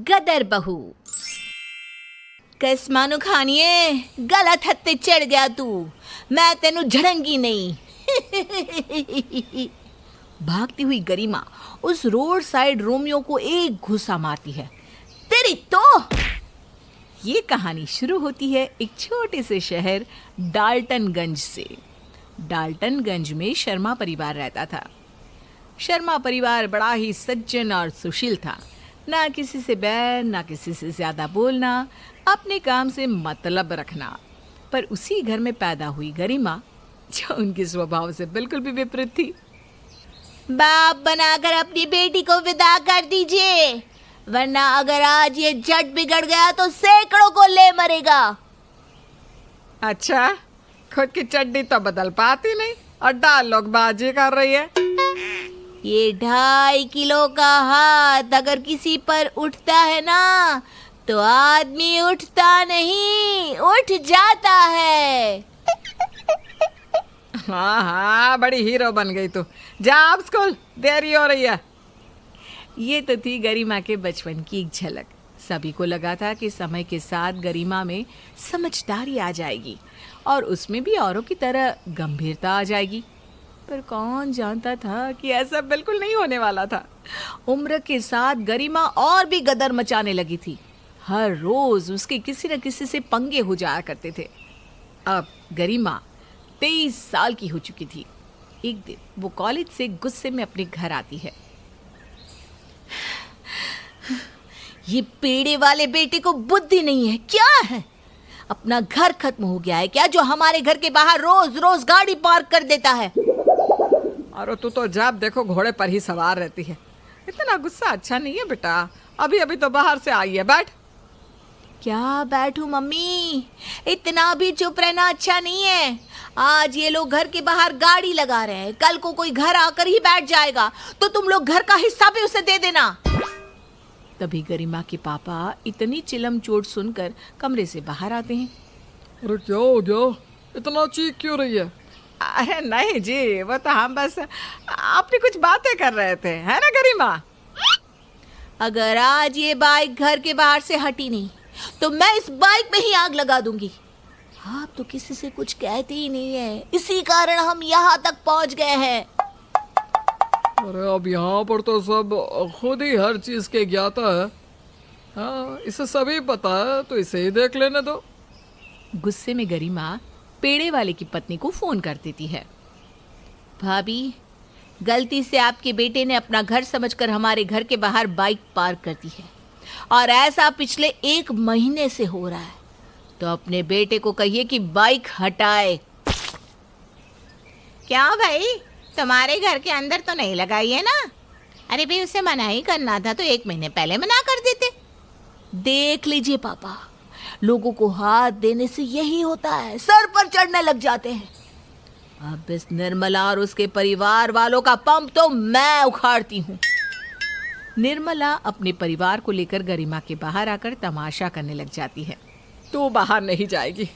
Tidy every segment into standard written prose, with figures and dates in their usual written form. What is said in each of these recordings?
गदर बहू। किस मानू खानिए, गलत हत्ते चढ़ गया तू, मैं तेनू झड़ंगी नहीं। भागती हुई गरिमा उस रोड साइड रोमियो को एक घुसा मारती है। तेरी तो ये कहानी शुरू होती है एक छोटे से शहर डाल्टनगंज से। डाल्टनगंज में शर्मा परिवार रहता था। शर्मा परिवार बड़ा ही सज्जन और सुशील था। ना किसी से बैर, ना किसी से ज्यादा बोलना, अपने काम से मतलब रखना। पर उसी घर में पैदा हुई गरिमा, जो उनके स्वभाव से बिल्कुल भी विपरीत थी। बाप बनाकर अपनी बेटी को विदा कर दीजिए, वरना अगर आज ये जट बिगड़ गया तो सैकड़ों को ले मरेगा। अच्छा, खुद की चड्डी तो बदल पाती नहीं और डाल लोग बाजी कर रही है। ये 2.5 किलो का हाथ अगर किसी पर उठता है ना, तो आदमी उठता नहीं, उठ जाता है। हाँ, बड़ी हीरो बन गई तू। जा अब स्कूल, देरी हो रही है। ये तो थी गरिमा के बचपन की एक झलक। सभी को लगा था कि समय के साथ गरिमा में समझदारी आ जाएगी और उसमें भी औरों की तरह गंभीरता आ जाएगी। पर कौन जानता था कि ऐसा बिल्कुल नहीं होने वाला था। उम्र के साथ गरिमा और भी गदर मचाने लगी थी। हर रोज उसके किसी न किसी से पंगे हो जाया करते थे। अब गरिमा 23 साल की हो चुकी थी। एक दिन वो कॉलेज से गुस्से में अपने घर आती है। ये पेड़े वाले बेटे को बुद्धि नहीं है क्या है? अपना घर खत्म हो गया है क्या, जो हमारे घर के बाहर रोज रोज गाड़ी पार्क कर देता है? और तू तो जब देखो घोड़े पर ही सवार रहती है। इतना गुस्सा अच्छा नहीं है बेटा। अभी अभी तो बाहर से आई है, बैठ। क्या बैठूं मम्मी? इतना भी चुप रहना अच्छा नहीं है। आज ये लोग घर के बाहर गाड़ी लगा रहे हैं, कल को कोई घर आकर ही बैठ जाएगा तो तुम लोग घर का हिस्सा भी उसे दे देना। तभी गरिमा के पापा इतनी चिलम चोट सुनकर कमरे से बाहर आते हैं। अरे क्या हो गया, इतना चीख क्यों रही है? अरे नहीं जी, वो तो हम बस अपनी कुछ बातें कर रहे थे, है ना गरिमा? अगर आज ये बाइक घर के बाहर से हटी नहीं तो मैं इस बाइक में ही आग लगा दूंगी। आप तो किसी से कुछ कहते ही नहीं है, इसी कारण हम यहाँ तक पहुँच गए हैं। अरे अब यहाँ पर तो सब खुद ही हर चीज के ज्ञाता है। हाँ, इसे सभी पता है, तो इसे ही देख लेने दो। गुस्से में गरिमा पेड़े वाले की पत्नी को फोन कर देती है। भाभी, गलती से आपके बेटे ने अपना घर समझकर हमारे घर के बाहर बाइक पार्क कर दी है और ऐसा पिछले 1 महीने से हो रहा है। तो अपने बेटे को कहिए कि बाइक हटाए। क्या भाई, तुम्हारे घर के अंदर तो नहीं लगाई है ना? अरे भाई, उसे मना ही करना था तो 1 महीने पहले मना कर देते। देख लीजिए पापा, लोगों को हाथ देने से यही होता है, सर पर चढ़ने लग जाते हैं। अब इस निर्मला और उसके परिवार वालों का पंप तो मैं उखाड़ती हूँ। निर्मला अपने परिवार को लेकर गरिमा के बाहर आकर तमाशा करने लग जाती है। तू बाहर नहीं जाएगी।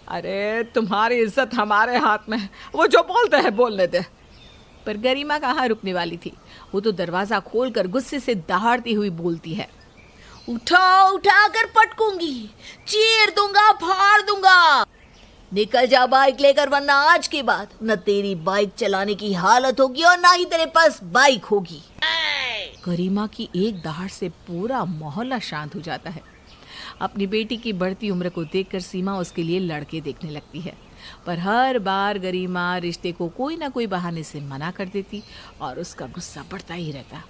अरे तुम्हारी इज्जत हमारे हाथ में है, वो जो बोलते हैं बोलने दे। पर गरिमा कहाँ रुकने वाली थी। वो तो दरवाजा खोलकर गुस्से से दहाड़ती हुई बोलती है। उठा उठा कर पटकूंगी, चीर दूंगा, फाड़ दूंगा। निकल जा बाइक लेकर, वरना आज के बाद न तेरी बाइक चलाने की हालत होगी और ना ही तेरे पास बाइक होगी। गरिमा की एक दहाड़ से पूरा मोहल्ला शांत हो जाता है। अपनी बेटी की बढ़ती उम्र को देखकर सीमा उसके लिए लड़के देखने लगती है, पर हर बार गरिमा रिश्ते को कोई ना कोई बहाने से मना कर देती और उसका गुस्सा बढ़ता ही रहता।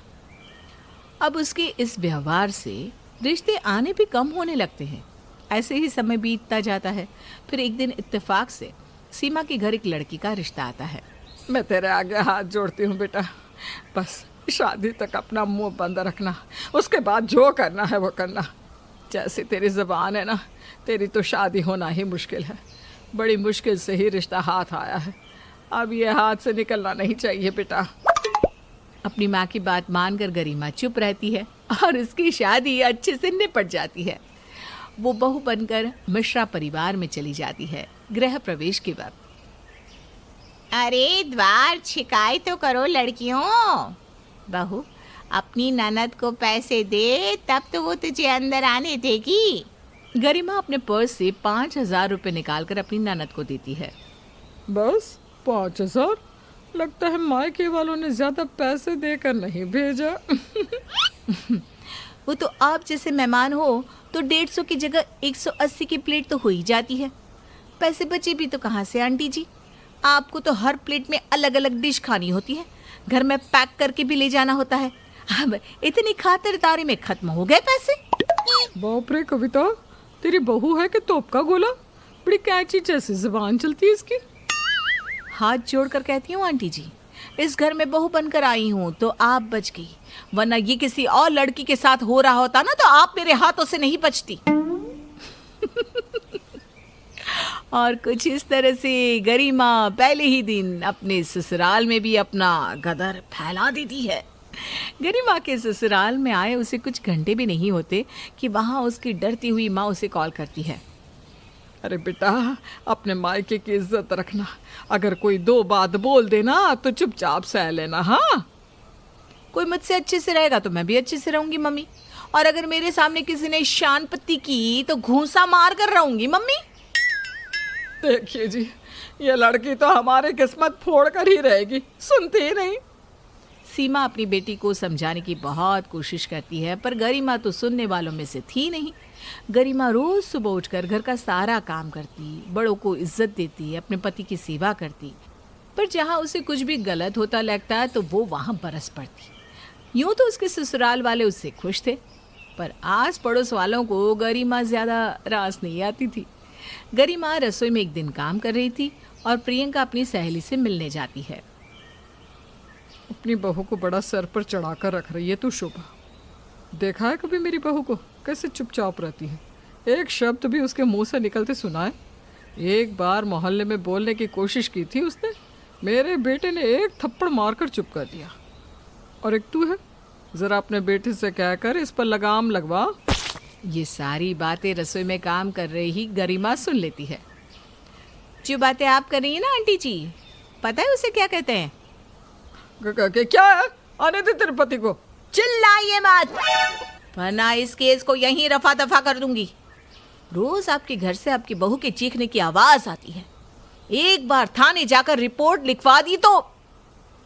अब उसके इस व्यवहार से रिश्ते आने भी कम होने लगते हैं। ऐसे ही समय बीतता जाता है। फिर एक दिन इत्तेफाक से सीमा के घर एक लड़की का रिश्ता आता है। मैं तेरे आगे हाथ जोड़ती हूँ बेटा, बस शादी तक अपना मुंह बंद रखना, उसके बाद जो करना है वो करना। जैसी तेरी ज़बान है ना, तेरी तो शादी होना ही मुश्किल है। बड़ी मुश्किल से ही रिश्ता हाथ आया है, अब ये हाथ से निकलना नहीं चाहिए बेटा। अपनी माँ की बात मानकर गरिमा चुप रहती है और उसकी शादी अच्छे से निपट जाती है। वो बहू बनकर मिश्रा परिवार में चली जाती है। गृह प्रवेश के वक्त। अरे द्वार छिकाई तो करो लड़कियों। बहू, अपनी ननद को पैसे दे तब तो वो तुझे अंदर आने देगी। गरिमा अपने पर्स से 5,000 रुपये निकालकर अपनी ननद को देती है। बस 5,000? लगता है मायके वालों ने ज्यादा पैसे देकर नहीं भेजा। वो तो आप जैसे मेहमान हो तो 150 की जगह 180 की प्लेट तो हो ही जाती है। पैसे बचे भी तो कहाँ से आंटी जी? आपको तो हर प्लेट में अलग अलग डिश खानी होती है, घर में पैक करके भी ले जाना होता है। अब इतनी खातिरदारी में खत्म हो गए पैसे। बाप रे कविता, तेरी बहू है कि तोप का गोला? बड़ी कैची जैसी जुबान चलती है इसकी। हाथ जोड़कर कहती हूँ आंटी जी, इस घर में बहू बनकर आई हूँ तो आप बच गई, वरना ये किसी और लड़की के साथ हो रहा होता ना तो आप मेरे हाथों से नहीं बचती। और कुछ इस तरह से गरिमा पहले ही दिन अपने ससुराल में भी अपना गदर फैला देती है। गरिमा के ससुराल में आए उसे कुछ घंटे भी नहीं होते कि वहाँ उसकी डरती हुई माँ उसे कॉल करती है। अरे बेटा, अपने मायके की इज्जत रखना। अगर कोई 2 बात बोल देना तो चुपचाप सह लेना। हाँ, कोई मुझसे अच्छे से रहेगा तो मैं भी अच्छे से रहूंगी मम्मी, और अगर मेरे सामने किसी ने शान पत्ती की तो घूंसा मार कर रहूंगी मम्मी। देखिए जी, ये लड़की तो हमारी किस्मत फोड़ कर ही रहेगी, सुनती ही नहीं। सीमा अपनी बेटी को समझाने की बहुत कोशिश करती है, पर गरिमा तो सुनने वालों में से थी नहीं। गरिमा रोज सुबह उठकर घर का सारा काम करती, बड़ों को इज्जत देती, अपने पति की सेवा करती, पर जहाँ उसे कुछ भी गलत होता लगता तो वो वहाँ बरस पड़ती। यूँ तो उसके ससुराल वाले उससे खुश थे, पर आस पड़ोस वालों को गरिमा ज़्यादा रास नहीं आती थी। गरिमा रसोई में एक दिन काम कर रही थी और प्रियंका अपनी सहेली से मिलने जाती है। अपनी बहू को बड़ा सर पर चढ़ाकर रख रही है तू शोभा। देखा है कभी मेरी बहू को कैसे चुपचाप रहती है? एक शब्द भी उसके मुंह से निकलते सुना है? एक बार मोहल्ले में बोलने की कोशिश की थी उसने, मेरे बेटे ने एक थप्पड़ मारकर चुप कर दिया। और एक तू है, जरा अपने बेटे से कहकर इस पर लगाम लगवा। ये सारी बातें रसोई में काम कर रही ही गरिमा सुन लेती है। जो बातें आप कर रही हैं ना आंटी जी, पता है उसे क्या कहते हैं? क्या है? आने दे तेरे पति को। चिल्लाइए मत, वरना इस केस को यहीं रफा दफा कर दूंगी। रोज आपके घर से आपकी बहू के चीखने की आवाज आती है। एक बार थाने जाकर रिपोर्ट लिखवा दी तो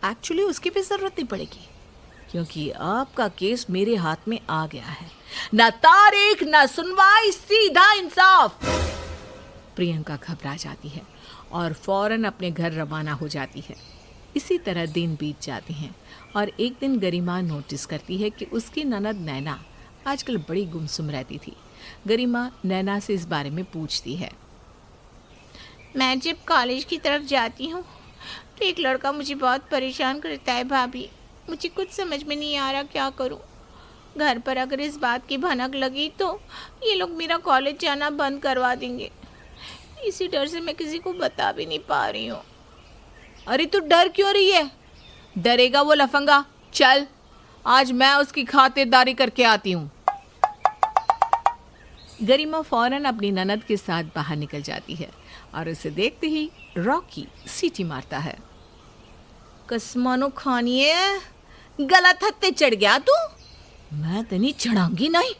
एक्चुअली उसकी भी जरूरत नहीं पड़ेगी, क्योंकि आपका केस मेरे हाथ में आ गया है। ना तारीख ना सुनवाई, सीधा इंसाफ। प्रियंका घबरा जाती है और फौरन अपने घर रवाना हो जाती है। इसी तरह दिन बीत जाते हैं और एक दिन गरिमा नोटिस करती है कि उसकी ननद नैना आजकल बड़ी गुमसुम रहती थी। गरिमा नैना से इस बारे में पूछती है। मैं जब कॉलेज की तरफ जाती हूँ तो एक लड़का मुझे बहुत परेशान करता है भाभी। मुझे कुछ समझ में नहीं आ रहा क्या करूँ। घर पर अगर इस बात की भनक लगी तो ये लोग मेरा कॉलेज जाना बंद करवा देंगे। इसी डर से मैं किसी को बता भी नहीं पा रही हूँ। अरे तू डर क्यों रही है? डरेगा वो लफंगा। चल, आज मैं उसकी खातिरदारी करके आती हूँ। गरिमा फौरन अपनी ननद के साथ बाहर निकल जाती है और उसे देखते ही रॉकी सीटी मारता है। कसमानो खानिए, गलत हत्ते चढ़ गया तू। मैं तनी चढ़ाऊंगी नहीं।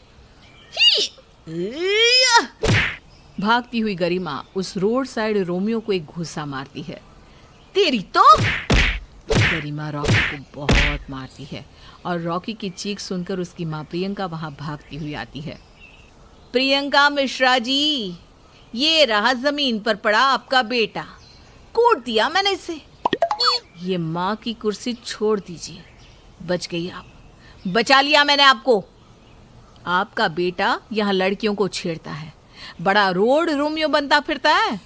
भागती हुई गरिमा उस रोड साइड रोमियो को एक घूसा मारती है। तेरी तो। गरिमा रॉकी को बहुत मारती है और रॉकी की चीख सुनकर उसकी माँ प्रियंका वहां भागती हुई आती है। प्रियंका मिश्रा जी, ये रहा जमीन पर पड़ा आपका बेटा, कूट दिया मैंने इसे। ये माँ की कुर्सी छोड़ दीजिए, बच गई आप, बचा लिया मैंने आपको। आपका बेटा यहाँ लड़कियों को छेड़ता है, बड़ा रोड रोमियो बनता फिरता है।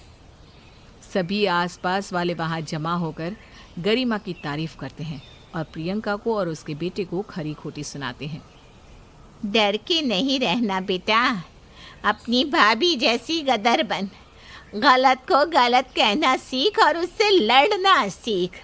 सभी आसपास वाले वहाँ जमा होकर गरिमा की तारीफ करते हैं और प्रियंका को और उसके बेटे को खरी खोटी सुनाते हैं। डर के नहीं रहना बेटा, अपनी भाभी जैसी गदर बन, गलत को गलत कहना सीख और उससे लड़ना सीख।